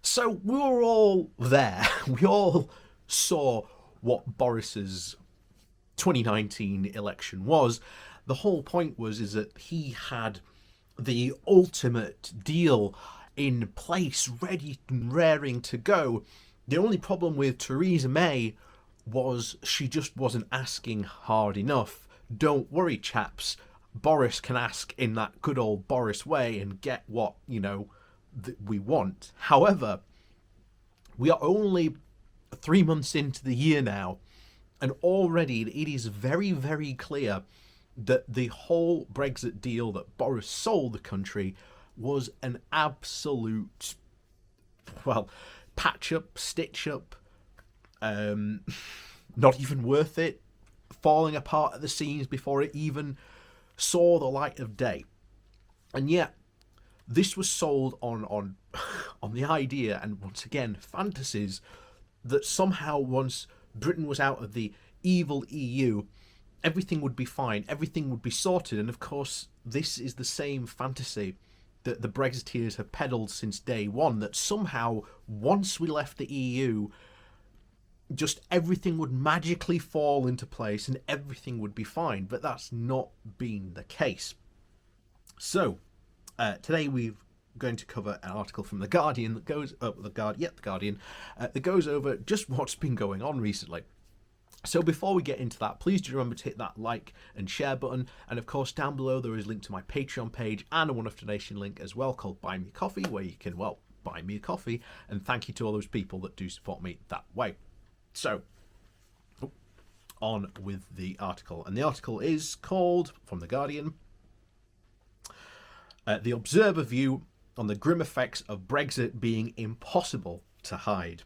So we were all there. We all saw what Boris's 2019 election was. The whole point was is that he had the ultimate deal in place, ready and raring to go. The only problem with Theresa May was she just wasn't asking hard enough. Don't worry, chaps. Boris can ask in that good old Boris way and get what, that we want. However, we are only 3 months into the year now, and already it is very, very clear that the whole Brexit deal that Boris sold the country was an absolute, patch up, stitch up, not even worth it, falling apart at the seams before it even saw the light of day. And yet, this was sold on on the idea, and once again, fantasies, that somehow once Britain was out of the evil EU, everything would be fine, everything would be sorted. And of course, this is the same fantasy that the Brexiteers have peddled since day one, that somehow, once we left the EU, just everything would magically fall into place and everything would be fine. But that's not been the case. So, today we're going to cover an article from The Guardian that goes that goes over just what's been going on recently. So before we get into that, please do remember to hit that like and share button. And of course, down below there is a link to my Patreon page and a one-off donation link as well called Buy Me Coffee, where you can, buy me a coffee. And thank you to all those people that do support me that way. So, on with the article. And the article is called, from The Guardian, The Observer View on the Grim Effects of Brexit Being Impossible to Hide.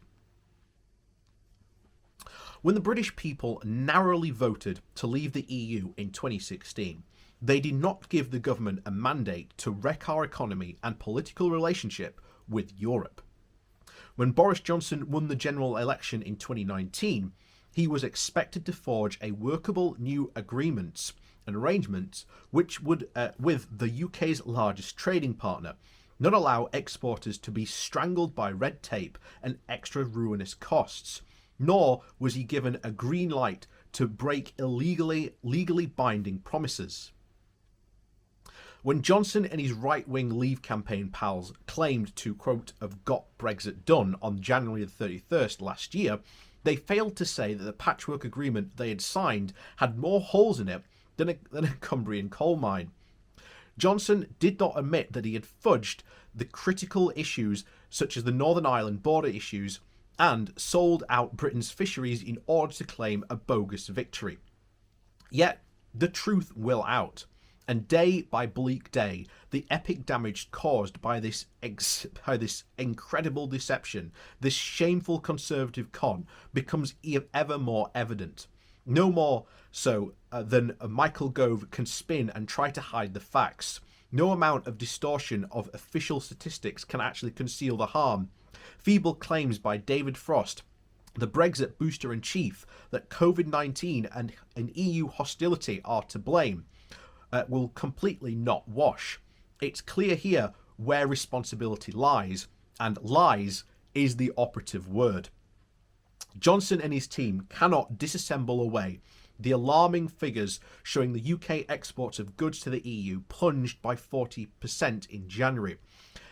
When the British people narrowly voted to leave the EU in 2016, they did not give the government a mandate to wreck our economy and political relationship with Europe. When Boris Johnson won the general election in 2019, he was expected to forge a workable new agreements and arrangements which would, with the UK's largest trading partner, not allow exporters to be strangled by red tape and extra ruinous costs. Nor was he given a green light to break legally binding promises. When Johnson and his right-wing Leave campaign pals claimed to, quote, have got Brexit done on January the 31st last year, they failed to say that the patchwork agreement they had signed had more holes in it than a Cumbrian coal mine. Johnson did not admit that he had fudged the critical issues such as the Northern Ireland border issues and sold out Britain's fisheries in order to claim a bogus victory. Yet, the truth will out, and day by bleak day, the epic damage caused by this incredible deception, this shameful conservative con, becomes ever more evident. No more so than Michael Gove can spin and try to hide the facts. No amount of distortion of official statistics can actually conceal the harm. Feeble claims by David Frost, the Brexit booster-in-chief, that COVID-19 and EU hostility are to blame, will completely not wash. It's clear here where responsibility lies, and lies is the operative word. Johnson and his team cannot disassemble away the alarming figures showing the UK exports of goods to the EU plunged by 40% in January,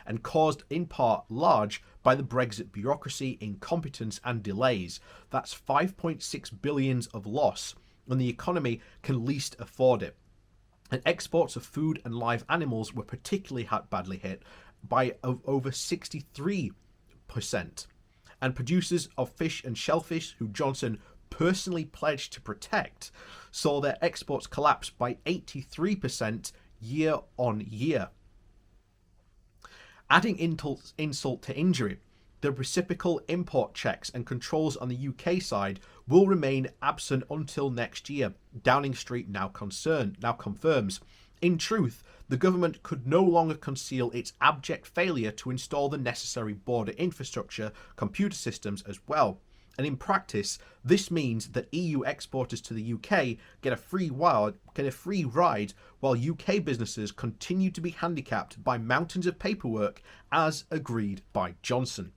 and caused in part large by the Brexit bureaucracy, incompetence and delays. That's 5.6 billion of loss when the economy can least afford it. And exports of food and live animals were particularly badly hit by over 63%. And producers of fish and shellfish, who Johnson personally pledged to protect, saw their exports collapse by 83% year on year. Adding insult to injury, the reciprocal import checks and controls on the UK side will remain absent until next year, Downing Street now confirms. In truth, the government could no longer conceal its abject failure to install the necessary border infrastructure, computer systems as well. And in practice, this means that EU exporters to the UK get a free ride while UK businesses continue to be handicapped by mountains of paperwork as agreed by Johnson.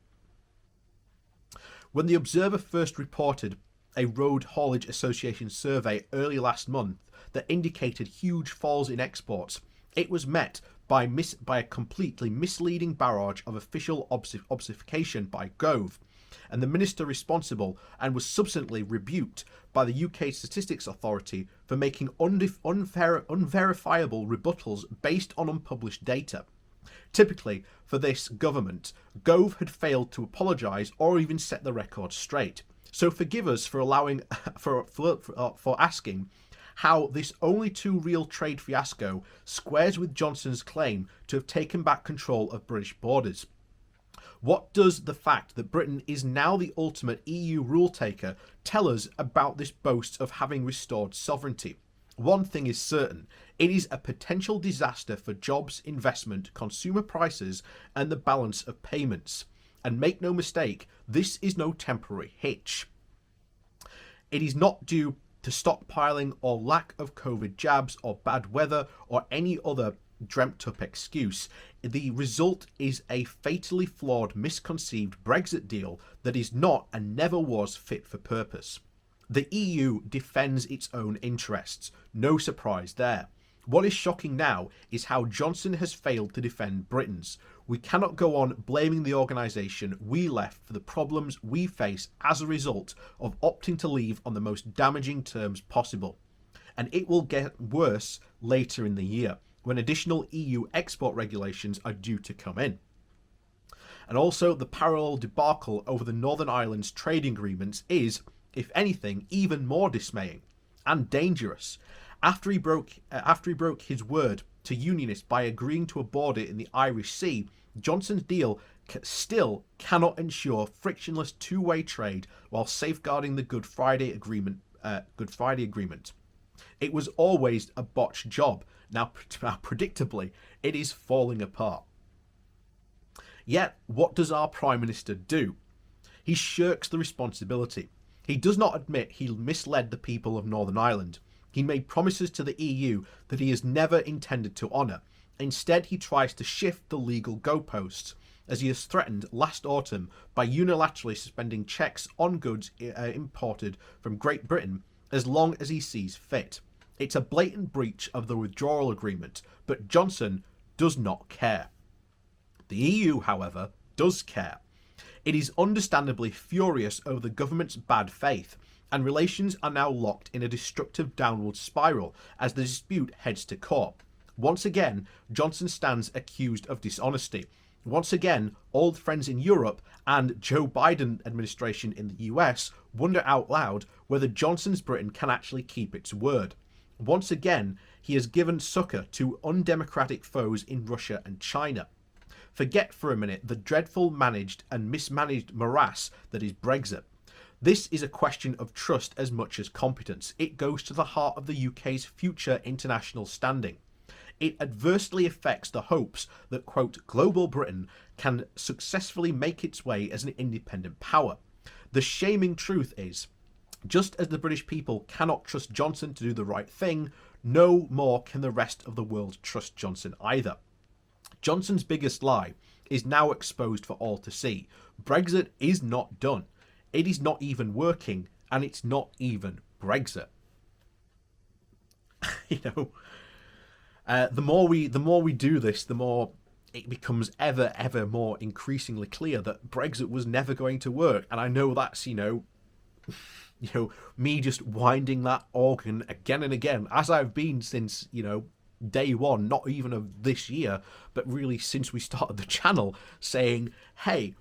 When the Observer first reported a Road Haulage Association survey early last month that indicated huge falls in exports, it was met by a completely misleading barrage of official obfuscation by Gove, and the minister responsible and was subsequently rebuked by the UK Statistics Authority for making unverifiable rebuttals based on unpublished data. Typically, for this government, Gove had failed to apologise or even set the record straight. So forgive us for allowing for asking how this only too real trade fiasco squares with Johnson's claim to have taken back control of British borders. What does the fact that Britain is now the ultimate EU rule taker tell us about this boast of having restored sovereignty? One thing is certain, it is a potential disaster for jobs, investment, consumer prices, and the balance of payments. And make no mistake, this is no temporary hitch. It is not due to stockpiling or lack of COVID jabs or bad weather or any other dreamt up excuse. The result is a fatally flawed, misconceived Brexit deal that is not and never was fit for purpose. The EU defends its own interests, no surprise there. What is shocking now is how Johnson has failed to defend Britain's. We cannot go on blaming the organisation we left for the problems we face as a result of opting to leave on the most damaging terms possible. And it will get worse later in the year, when additional EU export regulations are due to come in. And also, the parallel debacle over the Northern Ireland's trading agreements is, if anything, even more dismaying and dangerous. After he broke his word to unionists by agreeing to a border in the Irish Sea, Johnson's deal still cannot ensure frictionless two-way trade while safeguarding the Good Friday Agreement. It was always a botched job. Now, predictably, it is falling apart. Yet, what does our Prime Minister do? He shirks the responsibility. He does not admit he misled the people of Northern Ireland. He made promises to the EU that he has never intended to honour. Instead, he tries to shift the legal goalposts, as he has threatened last autumn by unilaterally suspending checks on goods imported from Great Britain as long as he sees fit. It's a blatant breach of the withdrawal agreement, but Johnson does not care. The EU, however, does care. It is understandably furious over the government's bad faith, and relations are now locked in a destructive downward spiral as the dispute heads to court. Once again, Johnson stands accused of dishonesty. Once again, old friends in Europe and Joe Biden administration in the US wonder out loud whether Johnson's Britain can actually keep its word. Once again, he has given succor to undemocratic foes in Russia and China. Forget for a minute the dreadful managed and mismanaged morass that is Brexit. This is a question of trust as much as competence. It goes to the heart of the UK's future international standing. It adversely affects the hopes that, quote, global Britain can successfully make its way as an independent power. The shaming truth is, just as the British people cannot trust Johnson to do the right thing, no more can the rest of the world trust Johnson either. Johnson's biggest lie is now exposed for all to see. Brexit is not done. It is not even working, and it's not even Brexit. The more we do this, the more it becomes ever more increasingly clear that Brexit was never going to work. And I know that's me just winding that organ again and again, as I've been since day one, not even of this year, but really since we started the channel, saying, hey,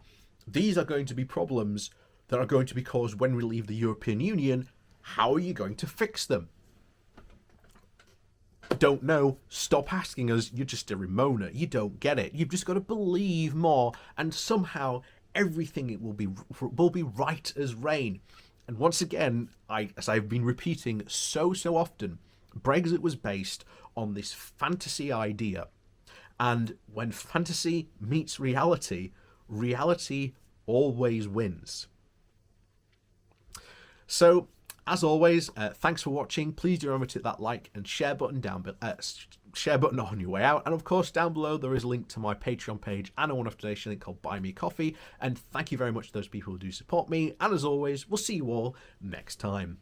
these are going to be problems that are going to be caused when we leave the European Union. How are you going to fix them? Don't know. Stop asking us. You're just a Ramona. You don't get it. You've just got to believe more, and somehow everything will be right as rain. And once again, as I've been repeating so often, Brexit was based on this fantasy idea. And when fantasy meets reality, reality always wins. So As always, thanks for watching. Please do remember to hit that like and share button share button on your way out. And of course, down below there is a link to my Patreon page and a one-off donation link called Buy Me Coffee. And thank you very much to those people who do support me. And as always, we'll see you all next time.